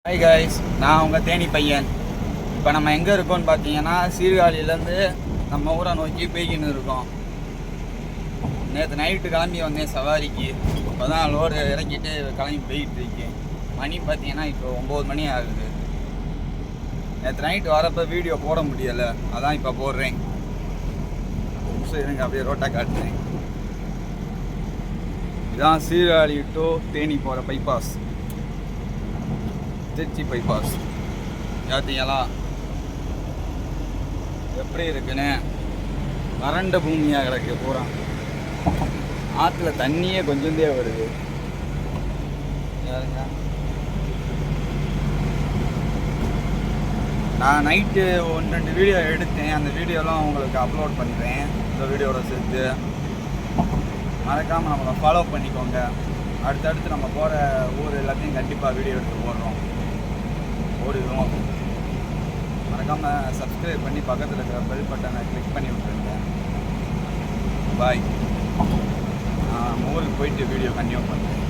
Hi guys, நான் உங்கள் தேனி பையன். இப்போ நம்ம எங்கே இருக்கோம்னு பார்த்தீங்கன்னா சீர்காழியிலேருந்து நம்ம ஊரை நோக்கி போய்கின்னு இருக்கோம். நேற்று நைட்டு கிளம்பி வந்தேன் சவாரிக்கு. இப்போ தான் லோடு இறக்கிட்டு கிளம்பி போய்கிட்டு இருக்கேன். மணி பார்த்தீங்கன்னா இப்போ 9 மணி ஆகுது. நேற்று நைட்டு வரப்போ வீடியோ போட முடியலை, அதான் இப்போ போடுறேன். இருங்க அப்படியே ரோட்டை காட்டுறேன். இதுதான் சீர்காழி டு தேனி போகிற பைபாஸ், திருச்சி பைபாஸ். பார்த்தீங்களா எப்படி இருக்குன்னு? வறண்ட பூமியாக கிடக்கு பூரா. ஆற்றுல தண்ணியே கொஞ்சந்தே வருது. யாருங்க, நான் நைட்டு 1-2 வீடியோ எடுத்தேன். அந்த வீடியோலாம் உங்களுக்கு அப்லோட் பண்ணுறேன் இந்த வீடியோட சேர்த்து. மறக்காமல் நம்மளை ஃபாலோ பண்ணிக்கோங்க. அடுத்தடுத்து நம்ம போகிற ஊர் எல்லாத்தையும் கண்டிப்பாக வீடியோ எடுத்து போடுறோம், ஓடிடுவோம். மறக்காமல் சப்ஸ்கிரைப் பண்ணி பக்கத்தில் இருக்கிற பெல் பட்டனை கிளிக் பண்ணி விட்டுருங்க. பாய். நான் ஊருக்கு போயிட்டு வீடியோ கண்டினியூ பண்ணுறேன்.